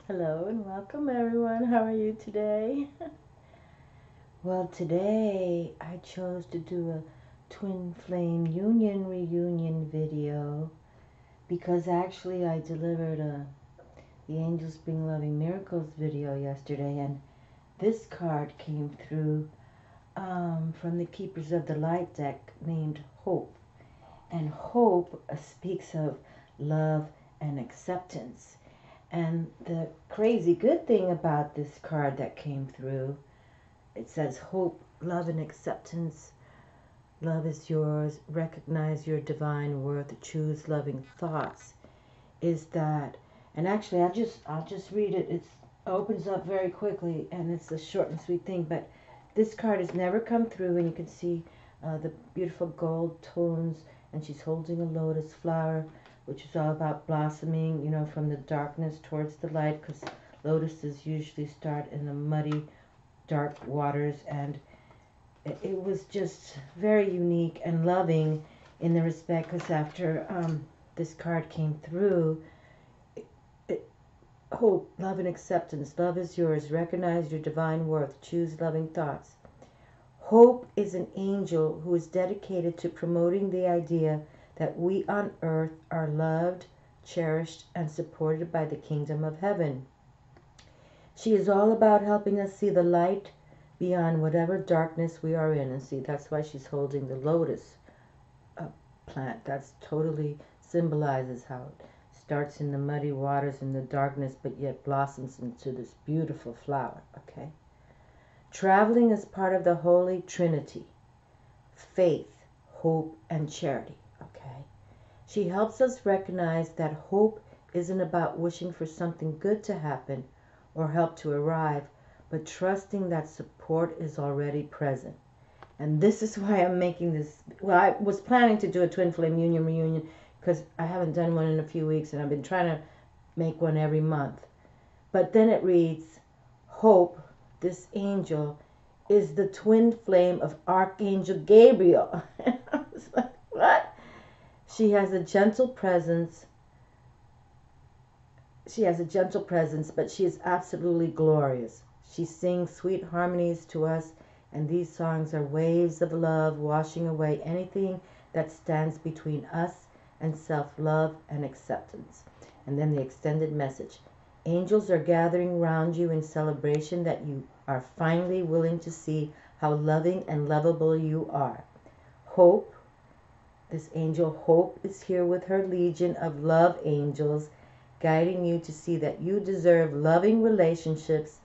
Hello and welcome everyone. How are you today? Well, today I chose to do a twin flame union reunion video because actually I delivered the Angels Bring Loving Miracles video yesterday, and this card came through from the Keepers of the Light deck named Hope. And Hope speaks of love and acceptance. And the crazy good thing about this card that came through, it says hope, love, and acceptance. Love is yours. Recognize your divine worth. Choose loving thoughts. Is that, and actually, I'll just read it. It opens up very quickly, and it's a short and sweet thing. But this card has never come through, and you can see the beautiful gold tones, and she's holding a lotus flower, which is all about blossoming, you know, from the darkness towards the light, because lotuses usually start in the muddy, dark waters. And it was just very unique and loving in the respect, because after this card came through, hope, love, and acceptance. Love is yours. Recognize your divine worth. Choose loving thoughts. Hope is an angel who is dedicated to promoting the idea that we on earth are loved, cherished, and supported by the kingdom of heaven. She is all about helping us see the light beyond whatever darkness we are in. And see, that's why she's holding the lotus plant. That's totally symbolizes how it starts in the muddy waters in the darkness, but yet blossoms into this beautiful flower, okay? Traveling as part of the Holy Trinity, faith, hope, and charity, okay? She helps us recognize that hope isn't about wishing for something good to happen or help to arrive, but trusting that support is already present. And this is why I'm making this. Well, I was planning to do a twin flame union reunion because I haven't done one in a few weeks, and I've been trying to make one every month. But then it reads, Hope, this angel, is the twin flame of Archangel Gabriel. I was like, what? She has a gentle presence. But she is absolutely glorious. She sings sweet harmonies to us, and these songs are waves of love washing away anything that stands between us and self-love and acceptance. And then the extended message. Angels are gathering around you in celebration that you are finally willing to see how loving and lovable you are. Hope, this angel Hope, is here with her legion of love angels, guiding you to see that you deserve loving relationships,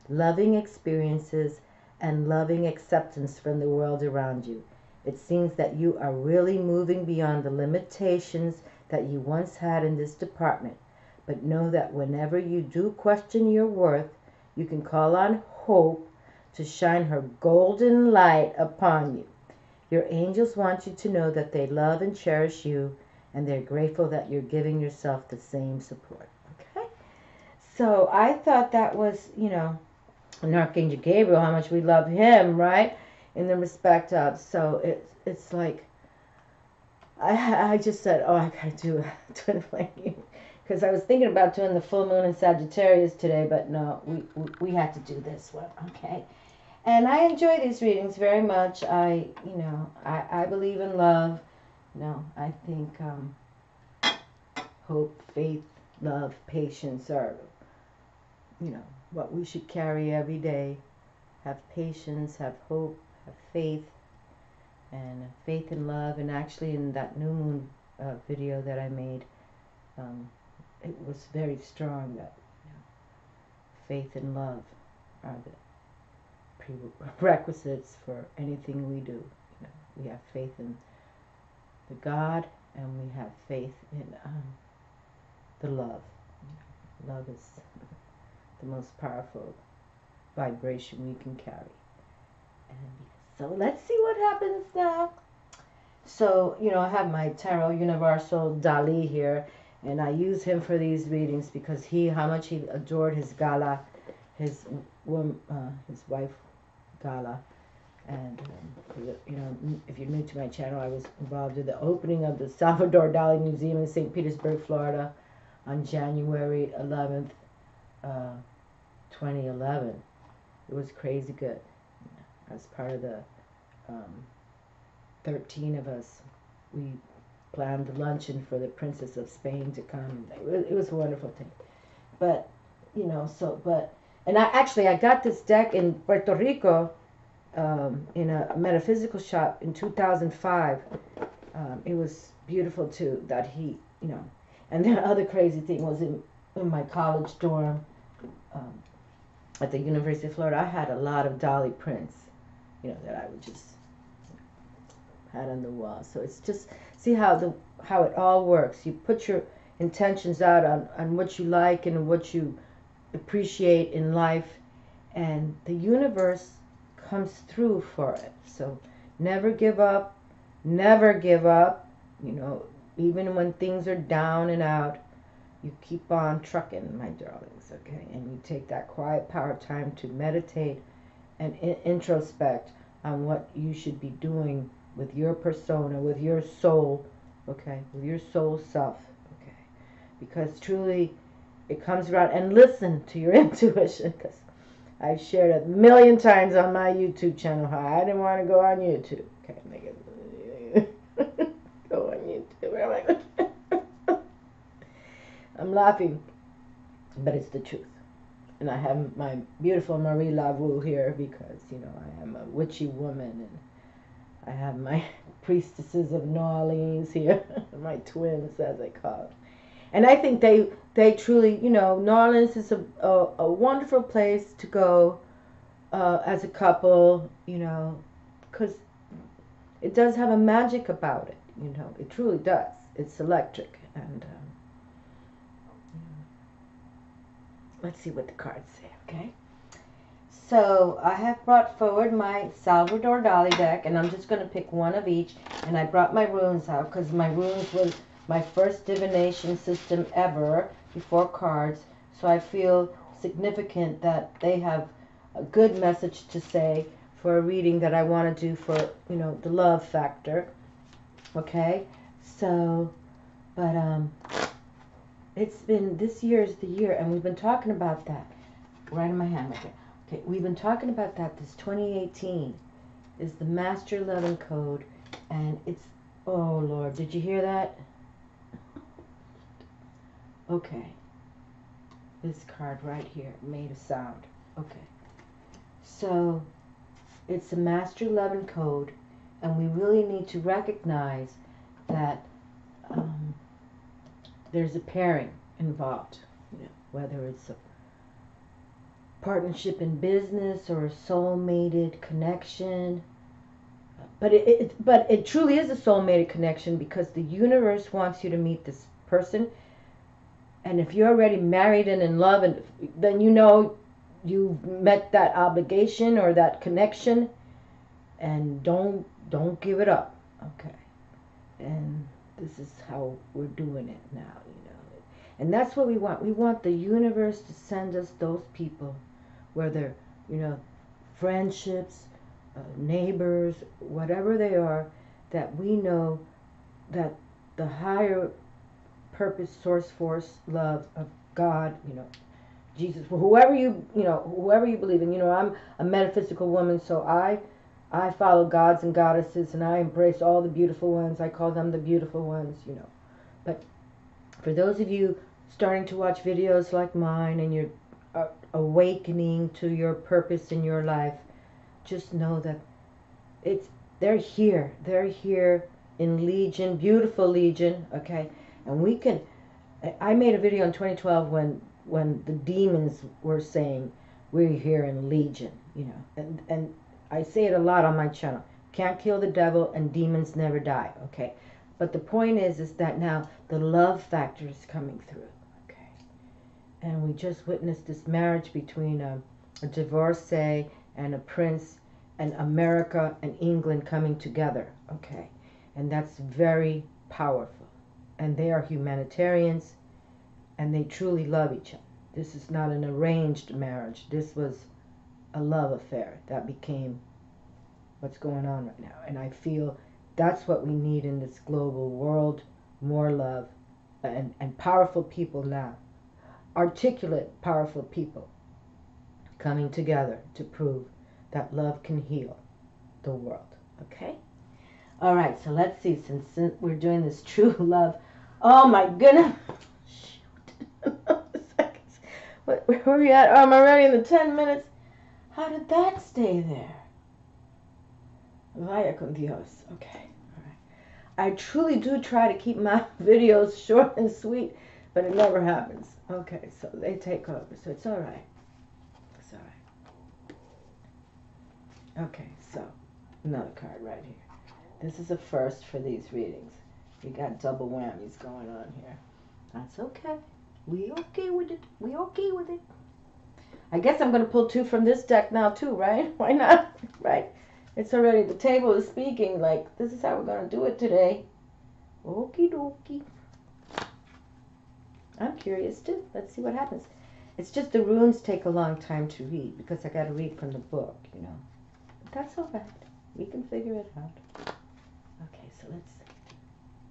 loving experiences, and loving acceptance from the world around you. It seems that you are really moving beyond the limitations that you once had in this department. But know that whenever you do question your worth, you can call on Hope to shine her golden light upon you. Your angels want you to know that they love and cherish you, and they're grateful that you're giving yourself the same support. Okay? So I thought that was, you know, an Archangel Gabriel, how much we love him, right? In the respect of, so it's like, I just said, oh, I gotta do a twin flame, because I was thinking about doing the full moon in Sagittarius today, but no, we had to do this one, okay? And I enjoy these readings very much. I believe in love. No, I think hope, faith, love, patience are, you know, what we should carry every day. Have patience, have hope, have faith, and faith and love. And actually, in that new moon video that I made, it was very strong that, you know, faith and love are the prerequisites for anything we do. You know, we have faith in the God, and we have faith in the love. You know, love is the most powerful vibration we can carry. And so let's see what happens now. So, you know, I have my Tarot Universal Dali here, and I use him for these readings because how much he adored his Gala, his wife Gala. And, you know, if you're new to my channel, I was involved in the opening of the Salvador Dali Museum in St. Petersburg, Florida on January 11th, 2011. It was crazy good. As part of the 13 of us, we planned the luncheon for the Princess of Spain to come. It was a wonderful thing. But, you know, and I got this deck in Puerto Rico in a metaphysical shop in 2005. It was beautiful too, that he, you know. And the other crazy thing was in my college dorm at the University of Florida, I had a lot of Dali prints, you know, that I would just had on the wall. So it's just, see how it all works. You put your intentions out on what you like and what you appreciate in life, and the universe comes through for it. So never give up, never give up, you know, even when things are down and out, you keep on trucking, my darlings, okay? And you take that quiet power time to meditate and introspect on what you should be doing with your persona, with your soul, okay? With your soul self, okay? Because truly, it comes around. And listen to your intuition, because I've shared it a million times on my YouTube channel how I didn't want to go on YouTube. Okay, make it go on YouTube. I'm laughing, but it's the truth. And I have my beautiful Marie Laveau here because, you know, I am a witchy woman, and I have my priestesses of New Orleans here, my twins, as I call it. And I think they truly, you know, New Orleans is a wonderful place to go as a couple, you know, because it does have a magic about it, you know. It truly does. It's electric. And let's see what the cards say, okay? So I have brought forward my Salvador Dali deck, and I'm just going to pick one of each. And I brought my runes out because my runes was my first divination system ever before cards. So I feel significant that they have a good message to say for a reading that I want to do for, you know, the love factor. Okay? So, but it's been, this year is the year, and we've been talking about that. Right in my hand, right there. Okay, we've been talking about that. This 2018 is the Master 11 code, and it's, oh Lord, did you hear that? Okay, this card right here made a sound. Okay, so it's the Master 11 code, and we really need to recognize that there's a pairing involved, you know, whether it's a partnership in business or a soul-mated connection. But it truly is a soul-mated connection, because the universe wants you to meet this person. And if you're already married and in love, and then you know you've met that obligation or that connection, and don't give it up, okay? And this is how we're doing it now, you know. And that's what we want. We want the universe to send us those people, whether, you know, friendships, neighbors, whatever they are, that we know that the higher purpose, source, force, love of God, you know, Jesus, whoever you believe in. You know, I'm a metaphysical woman, so I follow gods and goddesses, and I embrace all the beautiful ones. I call them the beautiful ones, you know. But for those of you starting to watch videos like mine, and you're awakening to your purpose in your life, just know that they're here in Legion, beautiful Legion, okay? And we can, I made a video in 2012 when the demons were saying, we're here in Legion, you know, and I say it a lot on my channel. Can't kill the devil, and demons never die, okay? But the point is that now the love factor is coming through, okay? And we just witnessed this marriage between a divorcee and a prince, and America and England coming together, okay? And that's very powerful. And they are humanitarians, and they truly love each other. This is not an arranged marriage. This was a love affair that became what's going on right now. And I feel that's what we need in this global world, more love and powerful people now. articulate, powerful people coming together to prove that love can heal the world. Okay? All right, so let's see. Since we're doing this true love. Oh, my goodness. Shoot. Seconds. Where are we at? Oh, I'm already in the 10 minutes. How did that stay there? Vaya con Dios. Okay. All right. I truly do try to keep my videos short and sweet, but it never happens. Okay, so they take over, so it's all right. It's all right. Okay, so another card right here. This is a first for these readings. We got double whammies going on here. That's okay. We okay with it. We okay with it. I guess I'm going to pull two from this deck now too, right? Why not? Right? It's already, the table is speaking, like, this is how we're going to do it today. Okie dokie. I'm curious too. Let's see what happens. It's just the runes take a long time to read because I got to read from the book, you know. But that's all right. We can figure it out. Okay, so let's see.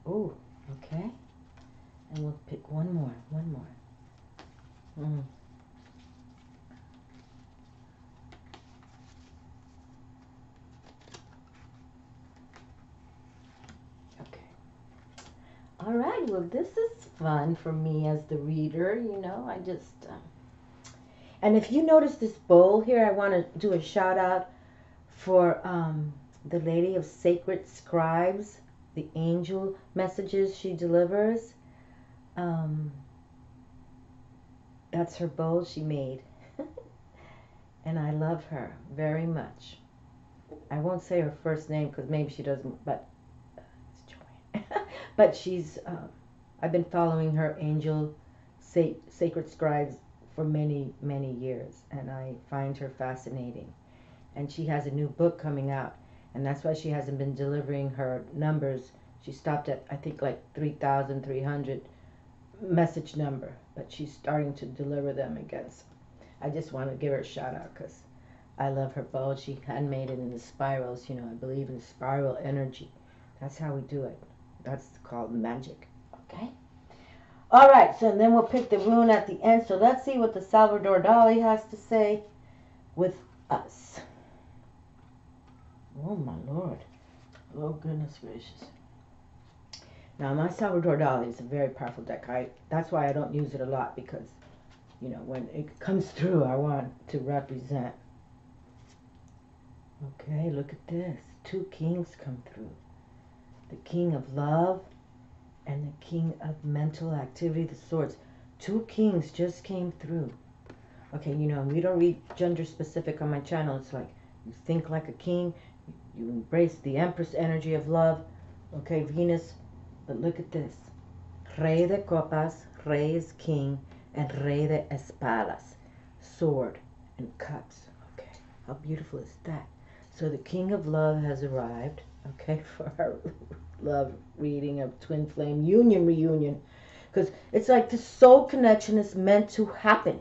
Oh, okay. And we'll pick one more. Okay. All right, well, this is fun for me as the reader, you know. I just... And if you notice this bowl here, I want to do a shout out for the Lady of Sacred Scribes, the angel messages she delivers. That's her bowl she made. And I love her very much. I won't say her first name because maybe she doesn't, but it's Joanne. But she's, I've been following her angel sacred scribes for many, many years, and I find her fascinating. And she has a new book coming out, and that's why she hasn't been delivering her numbers. She stopped at, I think, like 3,300 message number, but she's starting to deliver them again. So I just want to give her a shout out because I love her bowl. She handmade it in the spirals. You know, I believe in spiral energy. That's how we do it. That's called magic. Okay? All right, so then we'll pick the rune at the end. So let's see what the Salvador Dali has to say with us. Oh, my Lord. Oh, goodness gracious. Now, my Salvador Dali is a very powerful deck. That's why I don't use it a lot because, you know, when it comes through, I want to represent. Okay, look at this. Two kings come through. The king of love and the king of mental activity, the swords. Two kings just came through. Okay, you know, we don't read gender specific on my channel. It's like you think like a king, you embrace the Empress energy of love. Okay, Venus. But look at this. Rey de copas, Rey is king, and Rey de espadas, sword and cups. Okay, how beautiful is that? So the king of love has arrived, okay, for our love reading of Twin Flame Union Reunion. Because it's like this soul connection is meant to happen.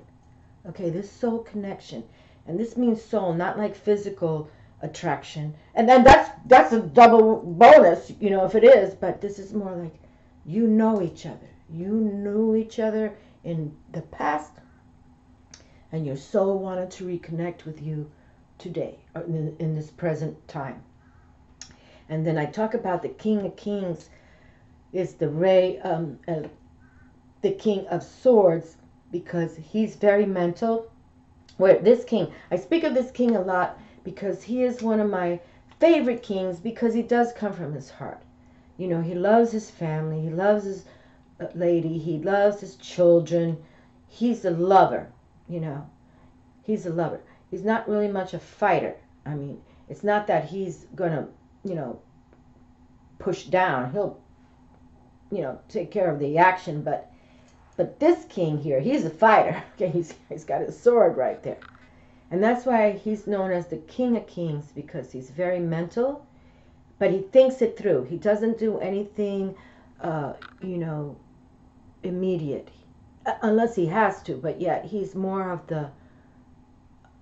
Okay, this soul connection. And this means soul, not like physical attraction. And then that's a double bonus, you know, if it is. But this is more like you know each other. You knew each other in the past. And your soul wanted to reconnect with you today, or in this present time. And then I talk about the King of Kings is the the King of Swords, because he's very mental. Where this king, I speak of this king a lot because he is one of my favorite kings because he does come from his heart. You know, he loves his family, he loves his lady, he loves his children. He's a lover, you know. He's a lover. He's not really much a fighter. I mean, it's not that he's going to, you know, push down. He'll, you know, take care of the action. But this king here, he's a fighter. Okay, he's got his sword right there. And that's why he's known as the King of Kings, because he's very mental, but he thinks it through. He doesn't do anything, you know, immediate, unless he has to. But yet he's more of the,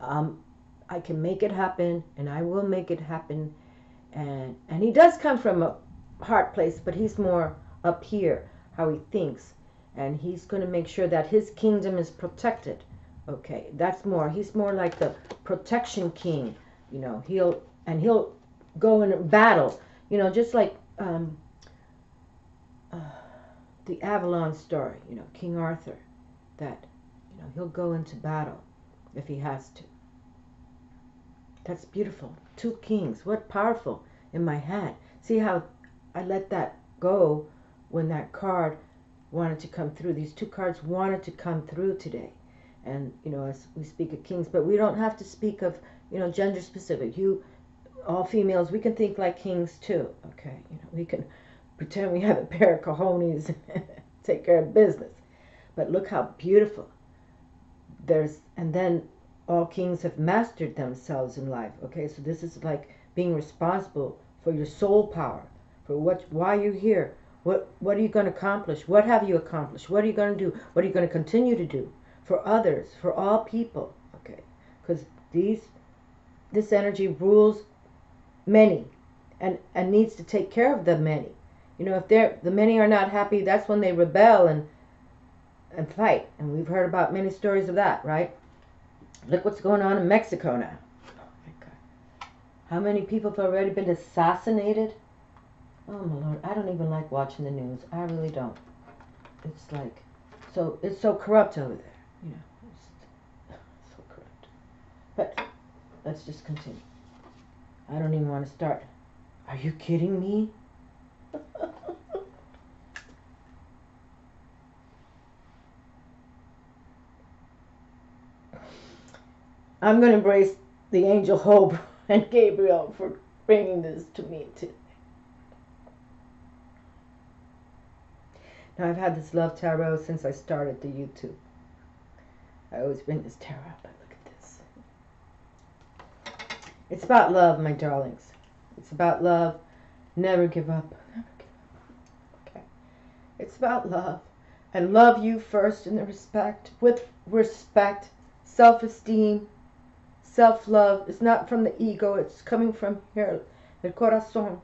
I can make it happen, and I will make it happen. And he does come from a heart place, but he's more up here, how he thinks. and he's going to make sure that his kingdom is protected. Okay, that's more. He's more like the protection king. You know, he'll go in battle. You know, just like the Avalon story. You know, King Arthur. That, you know, he'll go into battle if he has to. That's beautiful. 2 kings. What powerful in my hand. See how I let that go when that card wanted to come through. These 2 cards wanted to come through today. And, you know, as we speak of kings, but we don't have to speak of, you know, gender specific. You, all females, we can think like kings too, okay? You know, we can pretend we have a pair of cojones and take care of business. But look how beautiful. And then all kings have mastered themselves in life, okay? So this is like being responsible for your soul power, for why you're here. What are you going to accomplish? What have you accomplished? What are you going to do? What are you going to continue to do? For others, for all people, okay? Because this energy rules many and needs to take care of the many. You know, if the many are not happy, that's when they rebel and fight. And we've heard about many stories of that, right? Look what's going on in Mexico now. Oh my God. How many people have already been assassinated? Oh my Lord, I don't even like watching the news. I really don't. It's like, it's so corrupt over there. You know, it's so corrupt. But let's just continue. I don't even want to start. Are you kidding me? I'm going to embrace the angel Hope and Gabriel for bringing this to me today. Now, I've had this love tarot since I started the YouTube. I always bring this tarot up, but look at this. It's about love, my darlings. It's about love. Never give up. Never give up. Okay. It's about love. And love you first in the respect, with respect, self-esteem, self-love. It's not from the ego. It's coming from here, el corazón.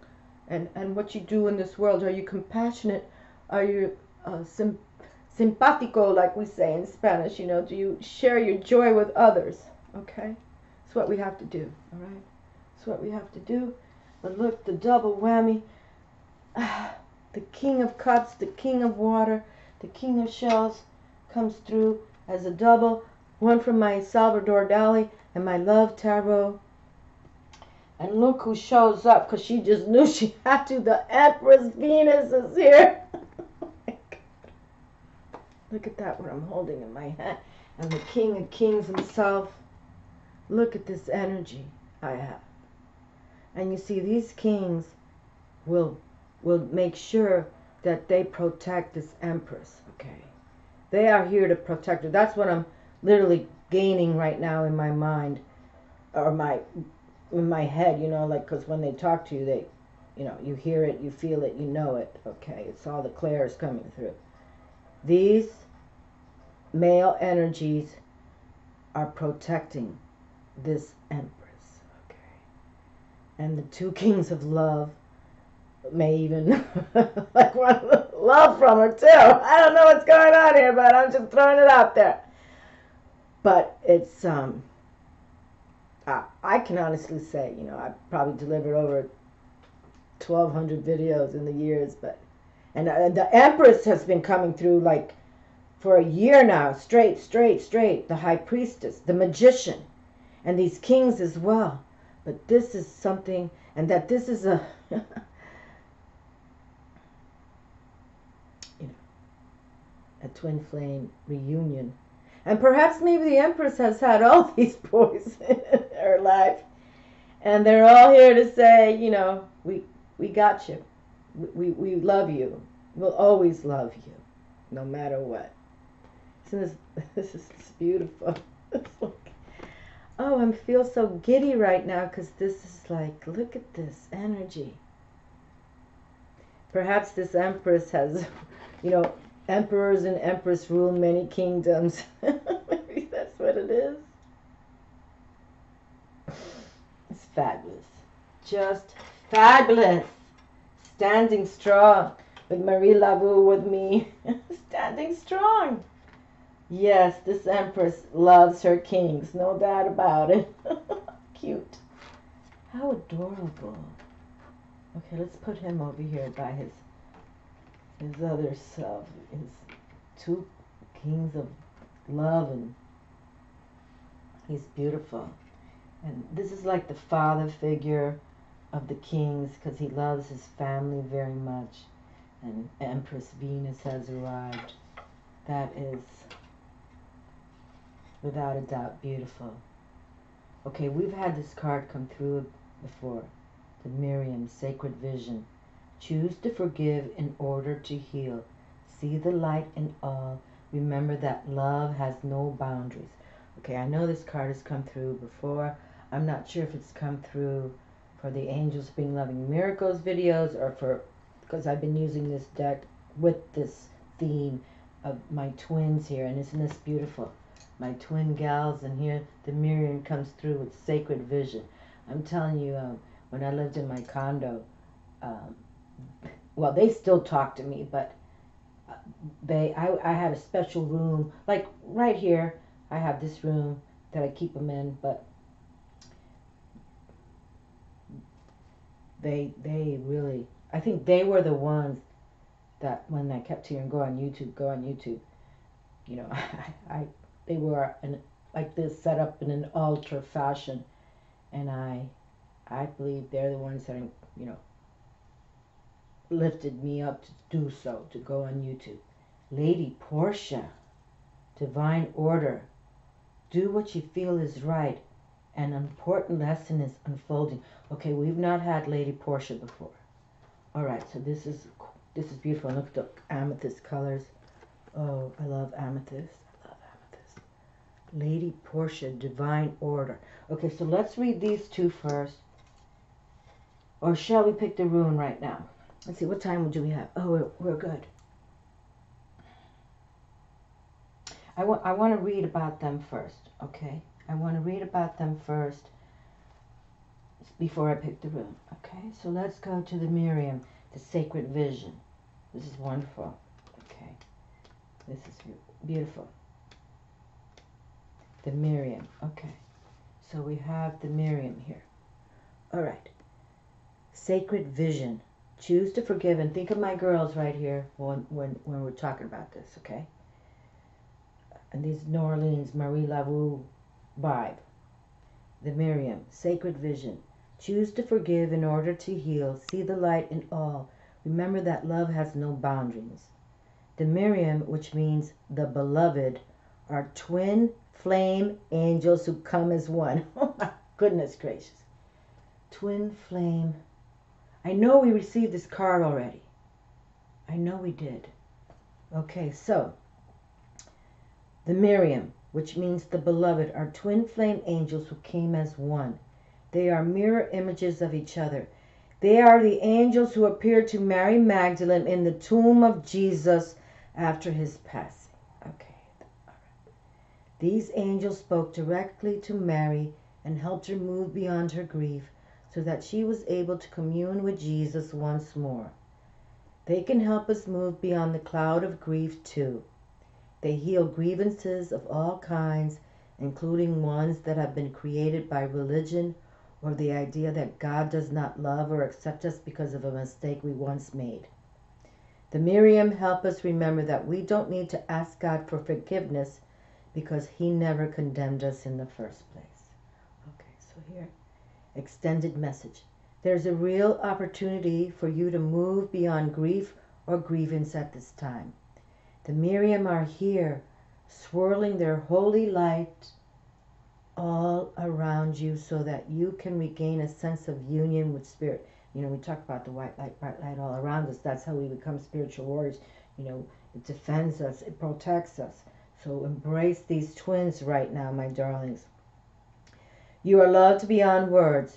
And what you do in this world. Are you compassionate? Are you simpático, like we say in Spanish? You know, do you share your joy with others? Okay? It's what we have to do, all right? It's what we have to do. But look, the double whammy. The King of Cups, the King of Water, the King of Shells comes through as a double. One from my Salvador Dali and my Love Tarot. And look who shows up, because she just knew she had to. The Empress Venus is here. Look at that, what I'm holding in my hand. And the King of Kings himself. Look at this energy I have. And you see, these kings will make sure that they protect this Empress, okay? They are here to protect her. That's what I'm literally gaining right now in my mind, or in my head, you know, like, because when they talk to you, they, you know, you hear it, you feel it, you know it, okay? It's all the clairs coming through. These male energies are protecting this Empress, okay? And the 2 kings of love may even like want love from her too. I don't know what's going on here, but I'm just throwing it out there. But it's I can honestly say, you know, I've probably delivered over 1,200 videos in the years, but and the Empress has been coming through like for a year now, straight. The High Priestess, the Magician, and these kings as well. But this is something, and that this is a you know, a twin flame reunion. And perhaps maybe the Empress has had all these boys in her life, and they're all here to say, you know, we got you. We love you. We'll always love you, no matter what. Isn't this is beautiful. Oh, I feel so giddy right now, because this is like, look at this energy. Perhaps this Empress has, you know, emperors and empress rule many kingdoms. Maybe that's what it is. It's fabulous. Just fabulous. Standing strong. with Marie Laveau with me, standing strong. Yes, this Empress loves her kings, no doubt about it. Cute. How adorable. Okay, let's put him over here by his other self, his two kings of love, and he's beautiful. And this is like the father figure of the kings because he loves his family very much. And Empress Venus has arrived. That is, without a doubt, beautiful. Okay, we've had this card come through before. The MYRIAM Sacred Vision. Choose to forgive in order to heal. See the light in all. Remember that love has no boundaries. Okay, I know this card has come through before. I'm not sure if it's come through for the Angels Bring Loving Miracles videos or for, because I've been using this deck with this theme of my twins here. And isn't this beautiful? My twin gals, and here the MYRIAM comes through with Sacred Vision. I'm telling you, when I lived in my condo, well, they still talk to me, but I had a special room, like right here. I have this room that I keep them in, but they really, I think they were the ones that when I kept hearing go on YouTube, you know, they were like this, set up in an altar fashion, and I believe they're the ones that, you know, lifted me up to do so, to go on YouTube. Lady Portia, divine order. Do what you feel is right. An important lesson is unfolding. Okay, we've not had Lady Portia before. All right, so this is beautiful. Look at the amethyst colors. Oh, I love amethyst. I love amethyst. Lady Portia, divine order. Okay, so let's read these two first. Or shall we pick the rune right now? Let's see, what time do we have? Oh, we're good. I want to read about them first, okay? I want to read about them first before I pick the rune, okay? So let's go to the MYRIAM, the Sacred Vision. This is wonderful, okay? This is beautiful. The MYRIAM, okay. So we have the MYRIAM here. All right. Sacred Vision. Choose to forgive, and think of my girls right here when we're talking about this, okay? And these New Orleans Marie Laveau vibe. The MYRIAM, Sacred Vision. Choose to forgive in order to heal. See the light in all. Remember that love has no boundaries. The MYRIAM, which means the beloved, are twin flame angels who come as one. Oh my goodness gracious. Twin flame. I know we received this card already. I know we did. Okay, so the MYRIAM, which means the beloved, are twin flame angels who came as one. They are mirror images of each other. They are the angels who appeared to Mary Magdalene in the tomb of Jesus after his passing. Okay, all right. These angels spoke directly to Mary and helped her move beyond her grief so that she was able to commune with Jesus once more. They can help us move beyond the cloud of grief too. They heal grievances of all kinds, including ones that have been created by religion or the idea that God does not love or accept us because of a mistake we once made. The MYRIAM help us remember that we don't need to ask God for forgiveness because he never condemned us in the first place. Okay, so here, extended message. There's a real opportunity for you to move beyond grief or grievance at this time. The MYRIAM are here, swirling their holy light all around you so that you can regain a sense of union with spirit. You know, we talk about the white light, bright light all around us. That's how we become spiritual warriors. You know, it defends us, it protects us. So embrace these twins right now, my darlings. You are loved beyond words.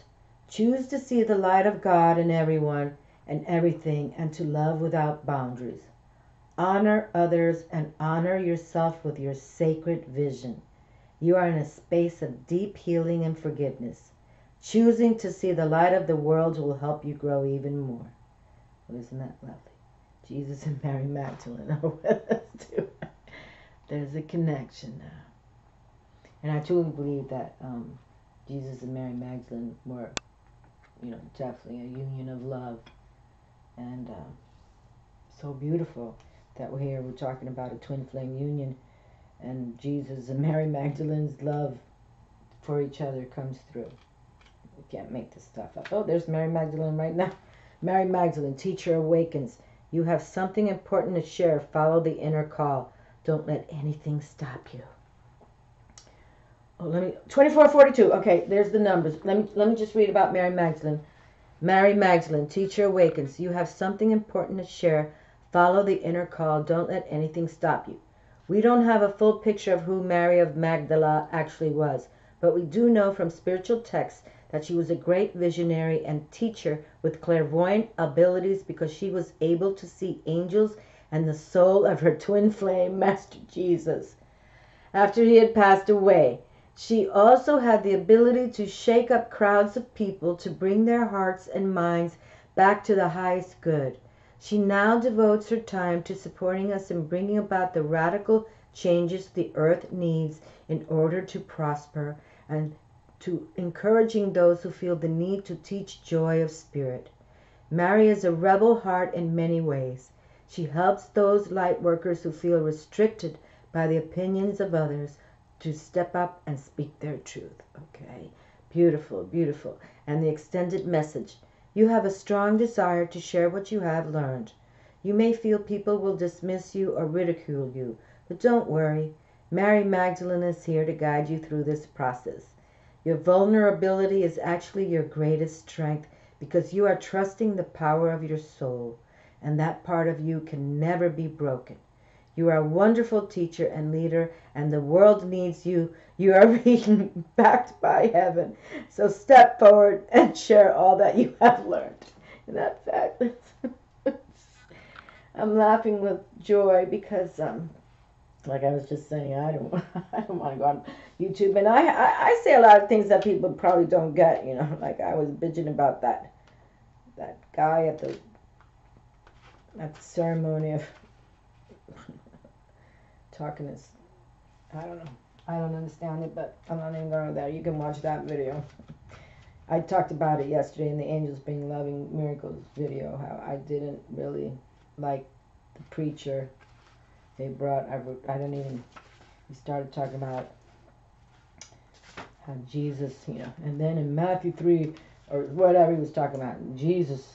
Choose to see the light of God in everyone and everything and to love without boundaries. Honor others and honor yourself with your sacred vision. You are in a space of deep healing and forgiveness. Choosing to see the light of the world will help you grow even more. Well, isn't that lovely? Jesus and Mary Magdalene are with us too. There's a connection now. And I truly believe that Jesus and Mary Magdalene were, definitely a union of love. And so beautiful that we're talking about a twin flame union. And Jesus and Mary Magdalene's love for each other comes through. You can't make this stuff up. Oh, there's Mary Magdalene right now. Mary Magdalene, teacher awakens. You have something important to share. Follow the inner call. Don't let anything stop you. Oh, 2442. Okay, there's the numbers. Let me just read about Mary Magdalene. Mary Magdalene, teacher awakens. You have something important to share. Follow the inner call. Don't let anything stop you. We don't have a full picture of who Mary of Magdala actually was, but we do know from spiritual texts that she was a great visionary and teacher with clairvoyant abilities because she was able to see angels and the soul of her twin flame, Master Jesus, after he had passed away. She also had the ability to shake up crowds of people to bring their hearts and minds back to the highest good. She now devotes her time to supporting us in bringing about the radical changes the earth needs in order to prosper, and to encouraging those who feel the need to teach joy of spirit. Mary is a rebel heart in many ways. She helps those light workers who feel restricted by the opinions of others to step up and speak their truth. Okay, beautiful, beautiful. And the extended message. You have a strong desire to share what you have learned. You may feel people will dismiss you or ridicule you, but don't worry. Mary Magdalene is here to guide you through this process. Your vulnerability is actually your greatest strength because you are trusting the power of your soul, and that part of you can never be broken. You are a wonderful teacher and leader, and the world needs you. You are being backed by heaven. So step forward and share all that you have learned. Isn't that fabulous? I'm laughing with joy because, like I was just saying, I don't want to go on YouTube, and I say a lot of things that people probably don't get. Like I was bitching about that guy at the ceremony of talking is, I don't know. I don't understand it, but I'm not even going to go there. You can watch that video. I talked about it yesterday in the Angels Bring Loving Miracles video, how I didn't really like the preacher they brought. He started talking about how Jesus, and then in Matthew 3, or whatever he was talking about, Jesus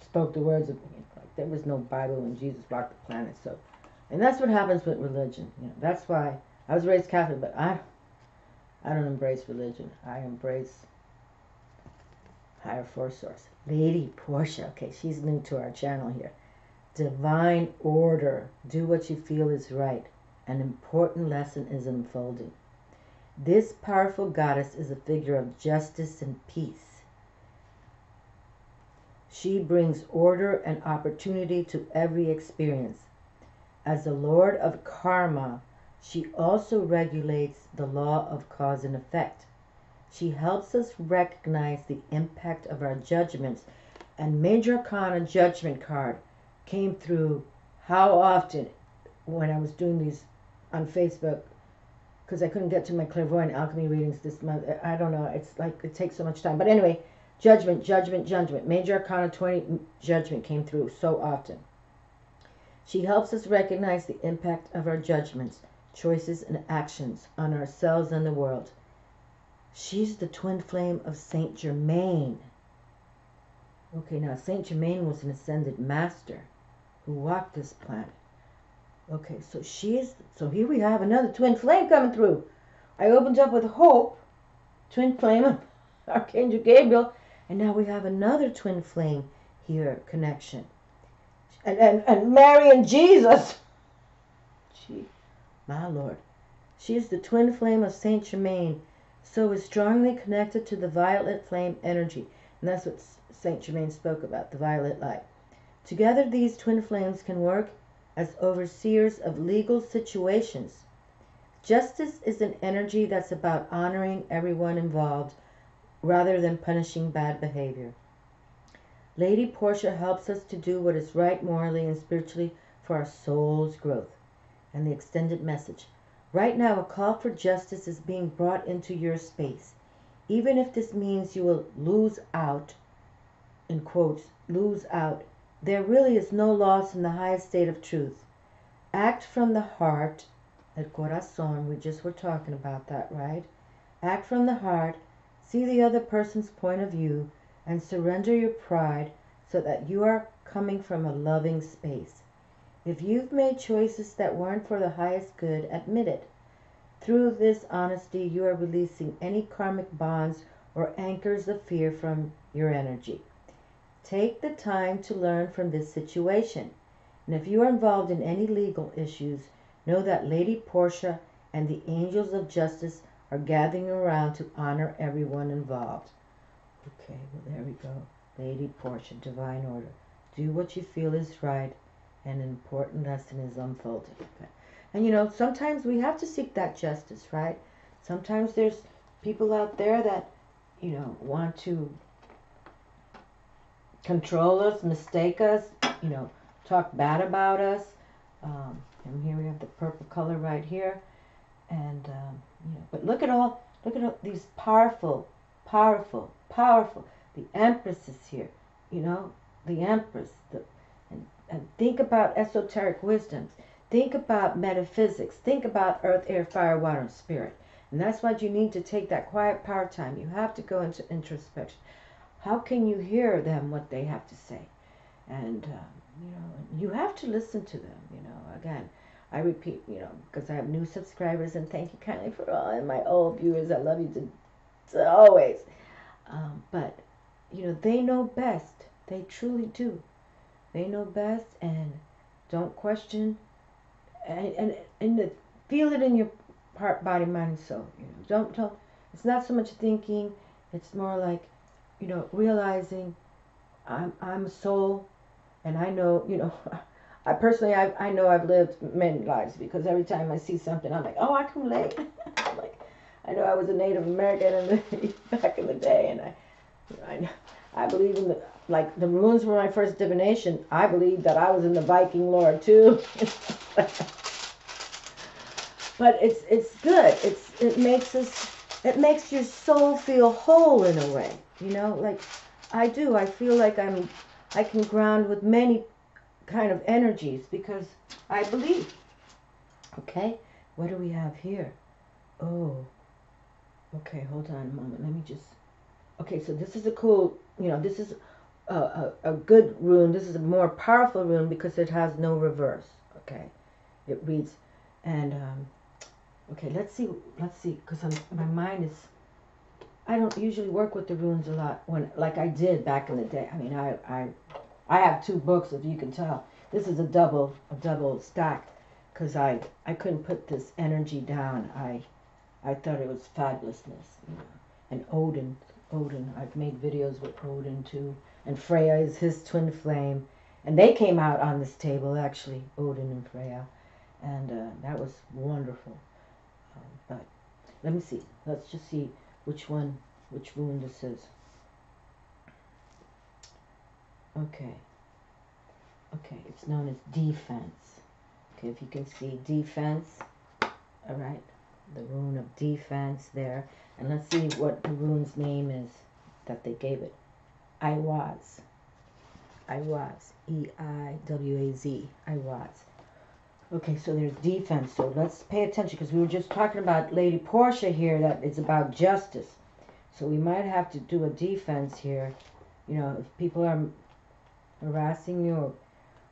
spoke the words of, like there was no Bible when Jesus walked the planet, so. And that's what happens with religion. That's why I was raised Catholic, but I don't embrace religion. I embrace higher force source. Lady Portia, okay, she's new to our channel here. Divine order. Do what you feel is right. An important lesson is unfolding. This powerful goddess is a figure of justice and peace. She brings order and opportunity to every experience. As the Lord of Karma, she also regulates the law of cause and effect. She helps us recognize the impact of our judgments. And Major Arcana Judgment card came through how often when I was doing these on Facebook, because I couldn't get to my clairvoyant alchemy readings this month. I don't know. It's like it takes so much time. But anyway, judgment, judgment, judgment. Major Arcana 20 judgment came through so often. She helps us recognize the impact of our judgments, choices, and actions on ourselves and the world. She's the twin flame of Saint Germaine. Okay, now Saint Germaine was an ascended master who walked this planet. Okay, so here we have another twin flame coming through. I opened up with hope, twin flame of Archangel Gabriel, and now we have another twin flame here connection. And Mary and Jesus. My Lord. She is the twin flame of Saint Germaine, so is strongly connected to the violet flame energy. And that's what Saint Germaine spoke about, the violet light. Together, these twin flames can work as overseers of legal situations. Justice is an energy that's about honoring everyone involved rather than punishing bad behavior. Lady Portia helps us to do what is right morally and spiritually for our soul's growth. And the extended message. Right now, a call for justice is being brought into your space. Even if this means you will lose out, in quotes, lose out, there really is no loss in the highest state of truth. Act from the heart, el corazón, we just were talking about that, right? Act from the heart, see the other person's point of view, and surrender your pride so that you are coming from a loving space. If you've made choices that weren't for the highest good, admit it. Through this honesty, you are releasing any karmic bonds or anchors of fear from your energy. Take the time to learn from this situation. And if you are involved in any legal issues, know that Lady Portia and the angels of justice are gathering around to honor everyone involved. Okay, well, there we go. Lady Portia, divine order. Do what you feel is right, and an important lesson is unfolding. Okay. And you know, sometimes we have to seek that justice, right? Sometimes there's people out there that, you know, want to control us, mistake us, you know, talk bad about us. And here we have the purple color right here. And, you know, but look at all these powerful, the Empress is here, you know, the Empress. And think about esoteric wisdoms. Think about metaphysics. Think about earth, air, fire, water, and spirit. And that's why you need to take that quiet power time. You have to go into introspection. How can you hear them, what they have to say? And, you know, you have to listen to them, you know. Again, I repeat, you know, because I have new subscribers, and thank you kindly for all my old viewers. I love you to always. But, you know, they know best. They truly do. They know best, and don't question, and feel it in your heart, body, mind, and soul. You know, don't. It's not so much thinking. It's more like, you know, realizing I'm a soul, and I know, you know, I personally, I know I've lived many lives, because every time I see something, I'm like, oh, I can relate. I'm like, I know I was a Native American back in the day, and I believe in the runes were my first divination. I believe that I was in the Viking lore too. But it's good. It makes your soul feel whole in a way. You know, like I do. I feel like I can ground with many kind of energies because I believe. Okay, what do we have here? Oh, okay. Hold on a moment. Let me just. Okay, so this is a cool. You know, this is a good rune. This is a more powerful rune because it has no reverse. Okay, it reads, and okay, let's see, because my mind is. I don't usually work with the runes a lot like I did back in the day. I mean, I have 2 books, if you can tell. This is a double stack, because I couldn't put this energy down. I thought it was fabulousness, you know. And Odin, I've made videos with Odin too. And Freya is his twin flame. And they came out on this table, actually, Odin and Freya. And that was wonderful. But let me see. Let's just see which rune this is. Okay. Okay, it's known as defense. Okay, if you can see defense. All right. The rune of defense there. And let's see what the rune's name is that they gave it. Eihwaz. Eihwaz. E-I-W-A-Z. Eihwaz. Okay, so there's defense. So let's pay attention, because we were just talking about Lady Portia here, that it's about justice. So we might have to do a defense here. You know, if people are harassing you,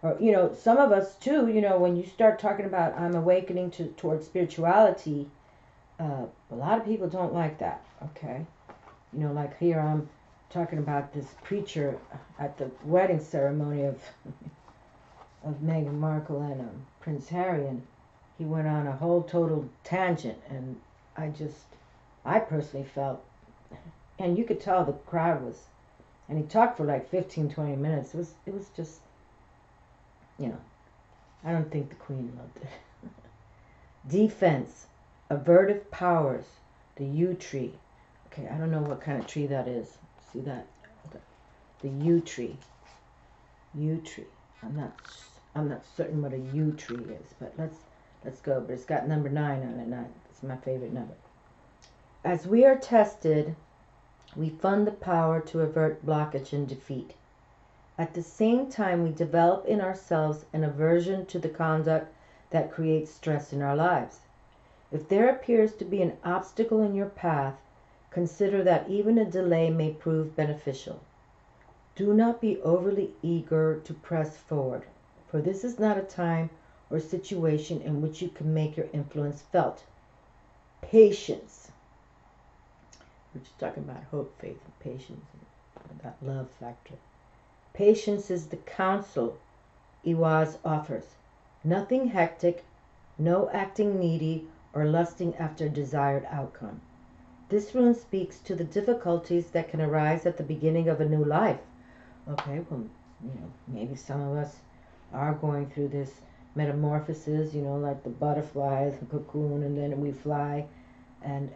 or you know, some of us too, you know, when you start talking about I'm awakening towards spirituality, a lot of people don't like that, okay? You know, like here I'm talking about this preacher at the wedding ceremony of Meghan Markle and Prince Harry, and he went on a whole total tangent, and I personally felt, and you could tell the crowd was, and he talked for like 15-20 minutes. It was just, you know, I don't think the Queen loved it. Defense, avertive powers, the yew tree. Okay, I don't know what kind of tree that is. See that? The yew tree. yew tree. I'm not certain what a yew tree is, but let's go. But it's got number 9 on it. It's my favorite number. As we are tested, we fund the power to avert blockage and defeat. At the same time, we develop in ourselves an aversion to the conduct that creates stress in our lives. If there appears to be an obstacle in your path, consider that even a delay may prove beneficial. Do not be overly eager to press forward, for this is not a time or situation in which you can make your influence felt. Patience. We're just talking about hope, faith, and patience, and that love factor. Patience is the counsel Eihwaz offers. Nothing hectic, no acting needy or lusting after desired outcome. This rune speaks to the difficulties that can arise at the beginning of a new life. Okay, well, maybe some of us are going through this metamorphosis, like the butterfly, the cocoon, and then we fly, and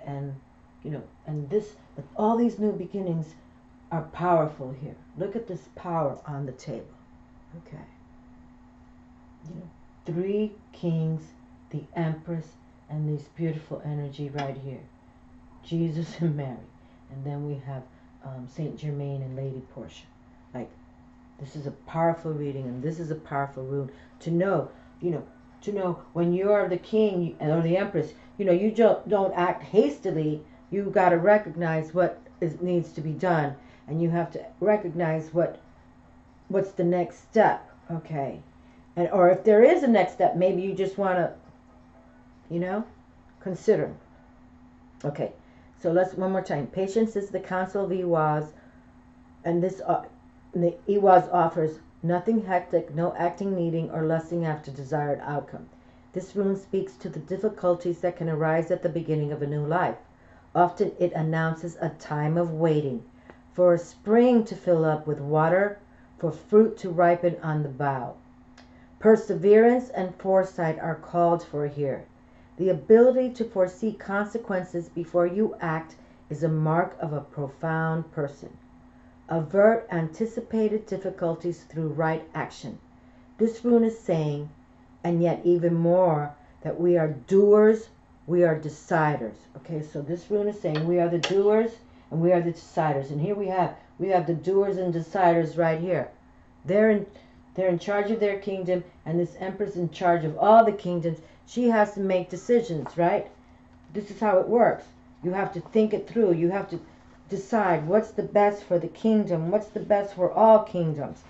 all these new beginnings are powerful here. Look at this power on the table. Okay. 3 kings, the Empress, and this beautiful energy right here. Jesus and Mary. And then we have Saint Germaine and Lady Portia. Like, this is a powerful reading, and this is a powerful rune. To know when you are the king or the Empress, you don't act hastily. You got to recognize what needs to be done, and you have to recognize what's the next step, okay? Or if there is a next step, maybe you just want to, consider. Okay, so let's one more time. Patience is the counsel of Eihwaz, and the Eihwaz offers nothing hectic, no acting needing or lusting after desired outcome. This rune speaks to the difficulties that can arise at the beginning of a new life. Often it announces a time of waiting, for a spring to fill up with water, for fruit to ripen on the bough. Perseverance and foresight are called for here. The ability to foresee consequences before you act is a mark of a profound person. Avert anticipated difficulties through right action. This rune is saying, and yet even more, that we are doers, we are deciders. Okay, so this rune is saying we are the doers and we are the deciders. And here we have the doers and deciders right here. They're in charge of their kingdom, and this Empress in charge of all the kingdoms. She has to make decisions, right? This is how it works. You have to think it through. You have to decide what's the best for the kingdom, what's the best for all kingdoms.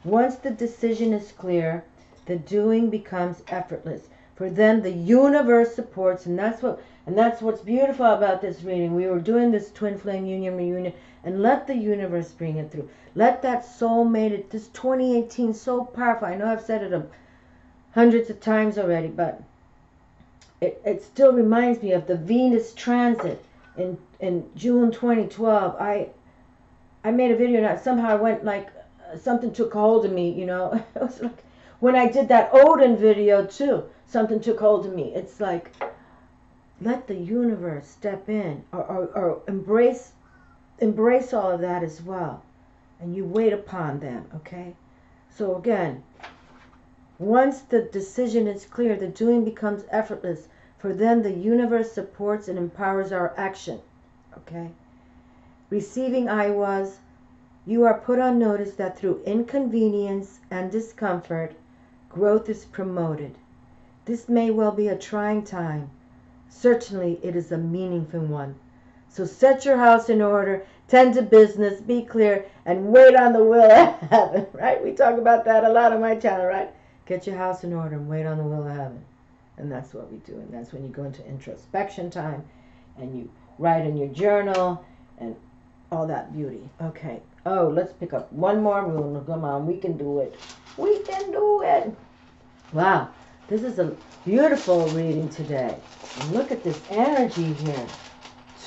Once the decision is clear, the doing becomes effortless. For then the universe supports, and that's what's beautiful about this reading. We were doing this twin flame union reunion, and let the universe bring it through. Let that soul made it. This 2018 so powerful. I know I've said it hundreds of times already, but it still reminds me of the Venus transit in June 2012. I made a video, and somehow I went like something took hold of me. It was like when I did that Odin video too. Something took hold of me. It's like, let the universe step in, or embrace all of that as well, and you wait upon them. Okay, so again, once the decision is clear, the doing becomes effortless, for then the universe supports and empowers our action. Okay, receiving Eihwaz, you are put on notice that through inconvenience and discomfort, growth is promoted. This may well be a trying time. Certainly it is a meaningful one. So set your house in order, tend to business, be clear, and wait on the will of heaven, right? We talk about that a lot on my channel, right? Get your house in order and wait on the will of heaven. And that's what we do. And that's when you go into introspection time and you write in your journal and all that beauty. Okay. Oh, let's pick up one more rune. Come on, we can do it. We can do it. Wow. This is a beautiful reading today. And look at this energy here.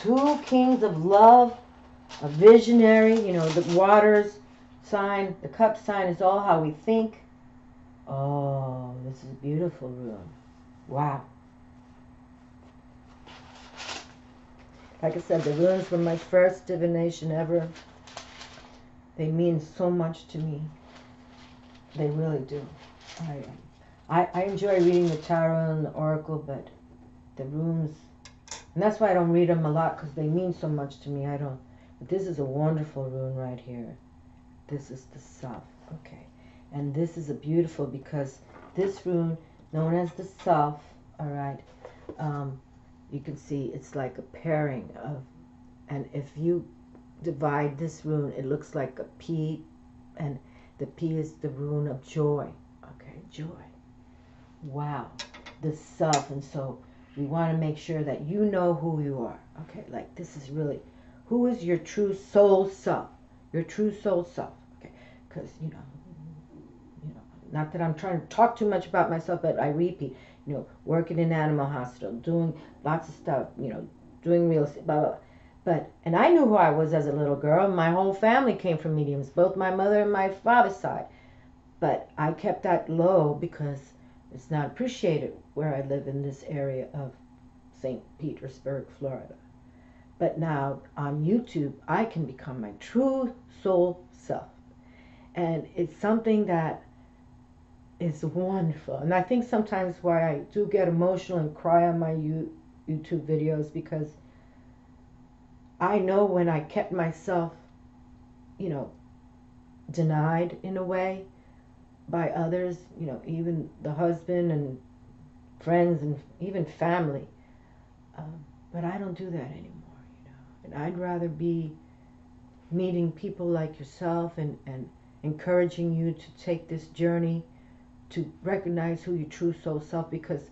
2 kings of love, a visionary, the waters sign, the cup sign is all how we think. Oh, this is a beautiful rune. Wow. Like I said, the runes were my first divination ever. They mean so much to me. They really do. I enjoy reading the tarot and the oracle, but the runes, and that's why I don't read them a lot, because they mean so much to me. I don't. But this is a wonderful rune right here. This is the self. Okay. And this is a beautiful, because this rune, known as the self, all right, you can see it's like a pairing of, and if you divide this rune, it looks like a P, and the P is the rune of joy. Okay, joy. Wow. The self. And so we want to make sure that you know who you are. Okay, like this is really, who is your true soul self? Your true soul self. Okay, because, you know, not that I'm trying to talk too much about myself, but I repeat, you know, working in animal hospital, doing lots of stuff, you know, doing real estate, blah, blah, blah. But, and I knew who I was as a little girl. My whole family came from mediums, both my mother and my father's side. But I kept that low because it's not appreciated where I live in this area of St. Petersburg, Florida. But now on YouTube, I can become my true soul self. And it's something that is wonderful. And I think sometimes why I do get emotional and cry on my YouTube videos, because I know when I kept myself, you know, denied in a way by others, you know, even the husband and friends and even family. But I don't do that anymore, you know. And I'd rather be meeting people like yourself and encouraging you to take this journey to recognize who your true soul self, because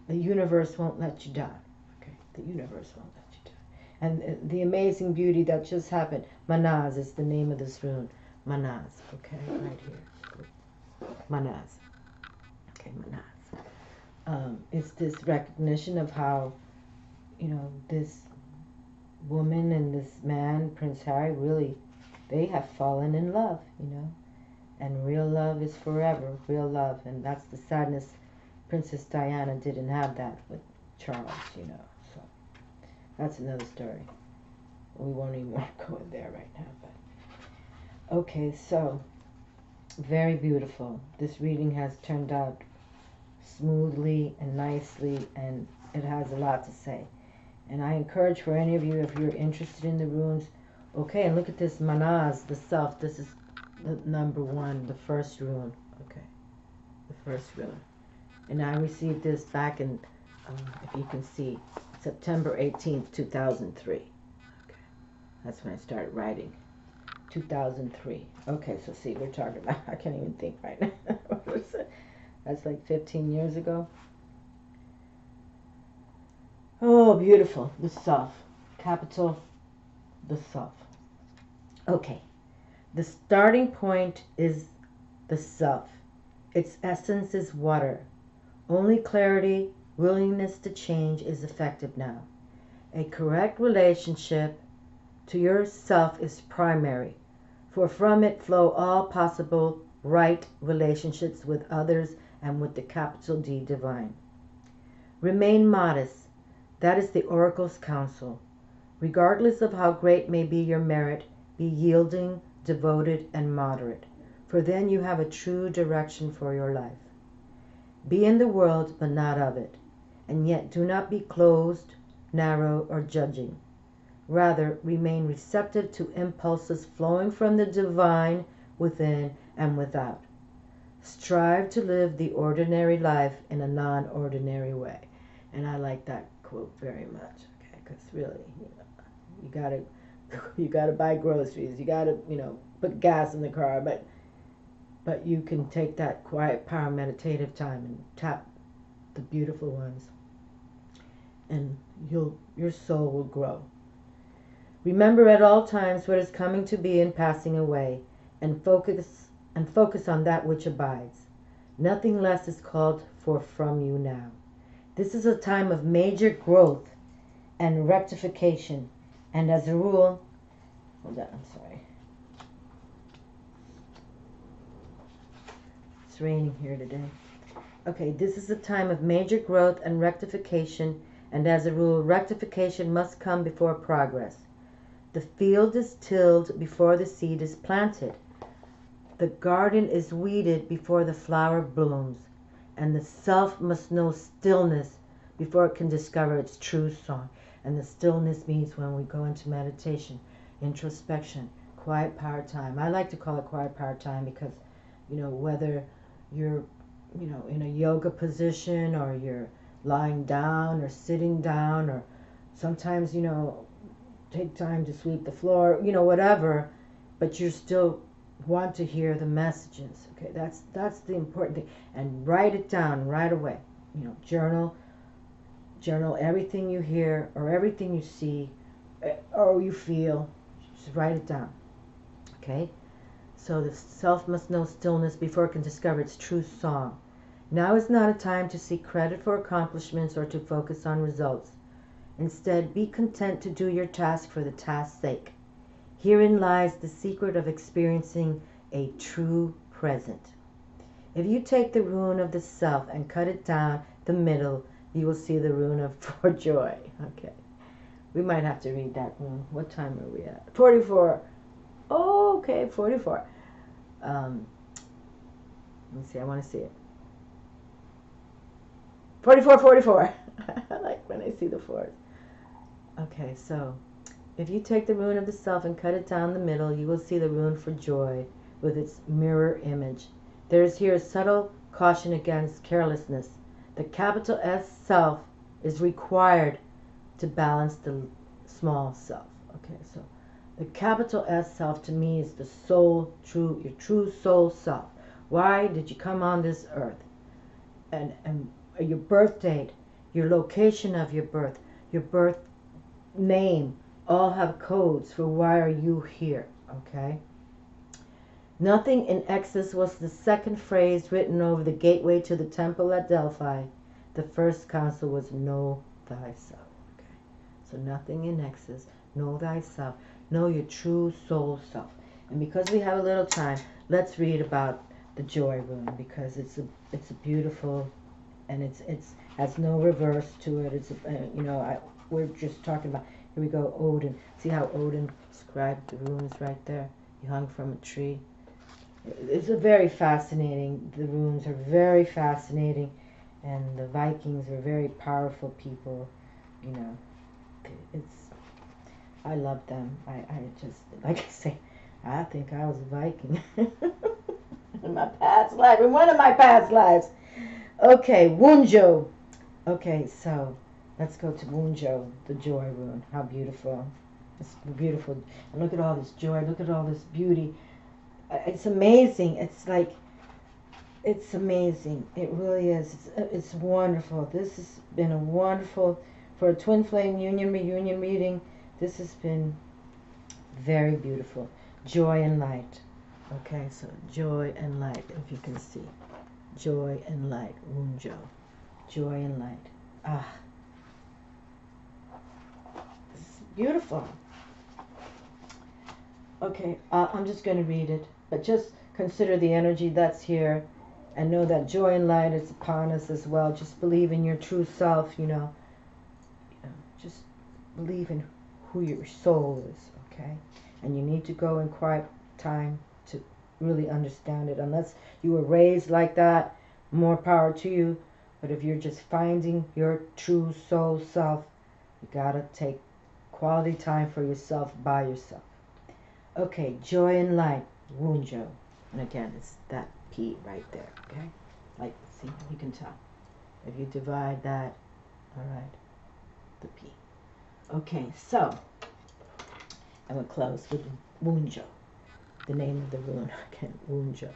the universe won't let you down. Okay, the universe won't let you down. And the amazing beauty that just happened, Manaz is the name of this rune. Manaz, okay, right here. Manaz. Okay, Manaz. It's this recognition of how, you know, this woman and this man, Prince Harry, really, they have fallen in love, you know. And real love is forever, real love. And that's the sadness. Princess Diana didn't have that with Charles, you know. So that's another story. We won't even want to go in there right now. But okay, so very beautiful. This reading has turned out smoothly and nicely, and it has a lot to say. And I encourage for any of you, if you're interested in the runes, okay, and look at this Manaz, the self. This is the number one, the first rune. Okay, the first rune. And I received this back in, if you can see, September 18th, 2003. Okay, that's when I started writing. 2003. Okay, so see, we're talking about, I can't even think right now. That's like 15 years ago. Oh, beautiful. The self. Capital, the self. Okay. The starting point is the self. Its essence is water. Only clarity, willingness to change is effective now. A correct relationship to yourself is primary, for from it flow all possible right relationships with others and with the capital D divine. Remain modest. That is the oracle's counsel. Regardless of how great may be your merit, be yielding, devoted, and moderate, for then you have a true direction for your life. Be in the world, but not of it, and yet do not be closed, narrow, or judging. Rather, remain receptive to impulses flowing from the divine within and without. Strive to live the ordinary life in a non-ordinary way. And I like that quote very much, okay, because really, you know, you gotta buy groceries, you gotta, you know, put gas in the car, but you can take that quiet power meditative time and tap the beautiful ones, and your soul will grow. Remember at all times what is coming to be and passing away, and focus on that which abides. Nothing less is called for from you now. This is a time of major growth and rectification, and as a rule, hold on, I'm sorry. It's raining here today. Okay, this is a time of major growth and rectification, and as a rule, rectification must come before progress. The field is tilled before the seed is planted. The garden is weeded before the flower blooms, and the self must know stillness before it can discover its true song. And the stillness means when we go into meditation, introspection, quiet power time. I like to call it quiet power time because, whether you're, in a yoga position or you're lying down or sitting down or sometimes, take time to sweep the floor, whatever, but you still want to hear the messages. Okay, that's the important thing. And write it down right away. Journal everything you hear or everything you see or you feel. Just write it down. Okay? So the self must know stillness before it can discover its true song. Now is not a time to seek credit for accomplishments or to focus on results. Instead, be content to do your task for the task's sake. Herein lies the secret of experiencing a true present. If you take the rune of the self and cut it down the middle, you will see the rune of for joy. Okay. We might have to read that rune. What time are we at? 44. Oh, okay, 44. Let me see. I want to see it. 44. I like when I see the fours. Okay, so if you take the rune of the self and cut it down the middle, you will see the rune for joy with its mirror image. There is here a subtle caution against carelessness. The capital S self is required to balance the small self. Okay, so the capital S self to me is the soul, your true soul self. Why did you come on this earth? And your birth date, your location of your birth name, all have codes for why are you here, okay? Nothing in excess was the second phrase written over the gateway to the temple at Delphi. The first counsel was know thyself, okay? So nothing in excess, know thyself, know your true soul self. And because we have a little time, let's read about the joy rune because it's a beautiful, and it's has no reverse to it. It's we're just talking about, here we go, Odin. See how Odin scribed the runes right there? He hung from a tree. It's a very fascinating, the runes are very fascinating, and the Vikings were very powerful people, I love them. I just, like I say, I think I was a Viking in my past life, in one of my past lives. Okay, Wunjo. Okay, so let's go to Wunjo, the joy rune. How beautiful. It's beautiful. And look at all this joy. Look at all this beauty. It's amazing. It's amazing. It really is. It's wonderful. This has been a wonderful, for a twin flame union reunion reading, this has been very beautiful. Joy and light. Okay, so joy and light, if you can see. Joy and light, Wunjo. Joy and light. Ah. It's beautiful. Okay, I'm just going to read it. But just consider the energy that's here and know that joy and light is upon us as well. Just believe in your true self, Just believe in who your soul is, okay? And you need to go in quiet time to really understand it. Unless you were raised like that, more power to you. But if you're just finding your true soul self, you gotta take quality time for yourself by yourself. Okay, joy and light, Wunjo. And again, it's that P right there, okay? Like, see, you can tell. If you divide that, all right, the P. Okay, so, I'm going to close with Wunjo, the name of the rune, again, Wunjo.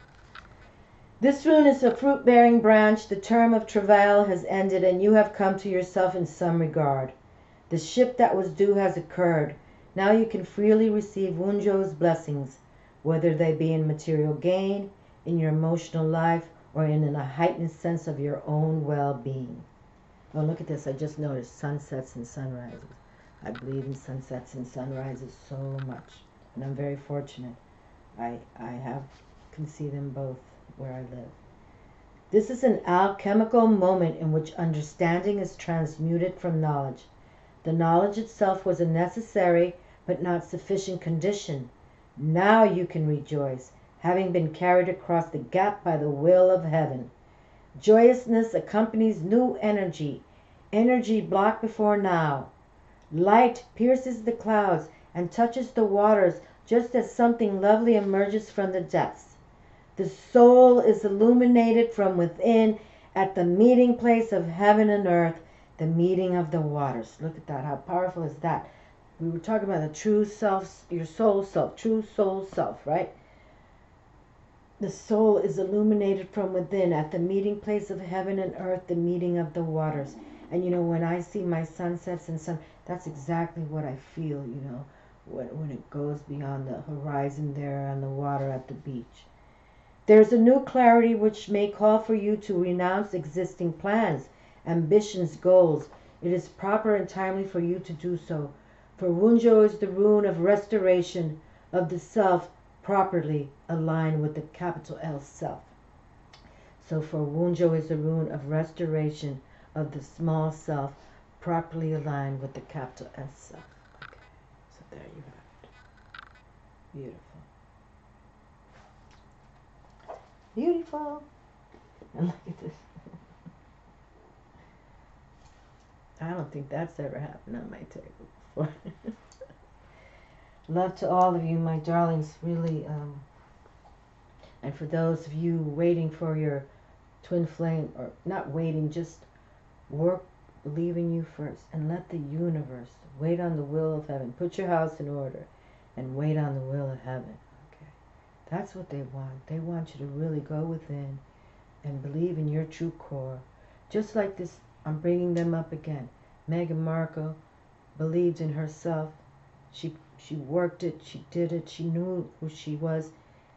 This rune is a fruit-bearing branch. The term of travail has ended, and you have come to yourself in some regard. The ship that was due has occurred. Now you can freely receive Wunjo's blessings, whether they be in material gain, in your emotional life, or in a heightened sense of your own well-being. Oh, look at this. I just noticed sunsets and sunrises. I believe in sunsets and sunrises so much, and I'm very fortunate. I can see them both where I live. This is an alchemical moment in which understanding is transmuted from knowledge. The knowledge itself was a necessary but not sufficient condition. Now you can rejoice, having been carried across the gap by the will of heaven. Joyousness accompanies new energy, energy blocked before now. Light pierces the clouds and touches the waters just as something lovely emerges from the depths. The soul is illuminated from within at the meeting place of heaven and earth, the meeting of the waters. Look at that. How powerful is that? We were talking about the true self, your soul self, true soul self, right? The soul is illuminated from within at the meeting place of heaven and earth, the meeting of the waters. And you know, when I see my sunsets and sun, that's exactly what I feel, you know, when it goes beyond the horizon there on the water at the beach. There's a new clarity which may call for you to renounce existing plans, ambitions, goals. It is proper and timely for you to do so. For Wunjo is the rune of restoration of the self properly aligned with the capital L self. So for Wunjo is the rune of restoration of the small self properly aligned with the capital S self. Okay, so there you have it. Beautiful. Beautiful. And look at this. I don't think that's ever happened on my table before. Love to all of you, my darlings, really. And for those of you waiting for your twin flame, or not waiting, just work believing you first and let the universe wait on the will of heaven. Put your house in order and wait on the will of heaven. Okay, that's what they want. They want you to really go within and believe in your true core. Just like this, I'm bringing them up again. Meghan Markle believed in herself. She worked it, she did it, she knew who she was.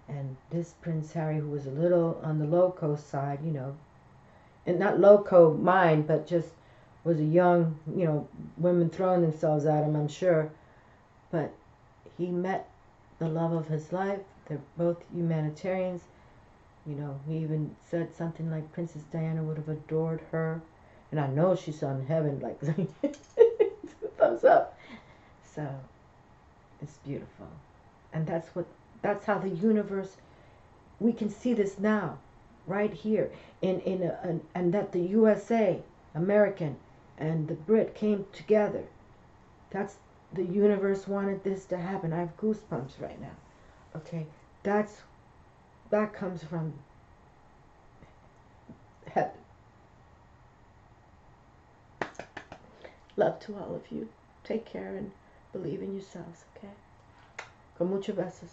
And this Prince Harry, who was a little on the loco side, you know, and not loco mind, but just was a young, you know, women throwing themselves at him, I'm sure. But he met the love of his life. They're both humanitarians. You know, he even said something like Princess Diana would have adored her. And I know she's on heaven, like, thumbs up. So, it's beautiful. And that's how the universe, we can see this now, right here. And that the USA, American, and the Brit came together. That's, the universe wanted this to happen. I have goosebumps right now. Okay, that comes from heaven. Love to all of you. Take care and believe in yourselves, okay? Con muchos besos.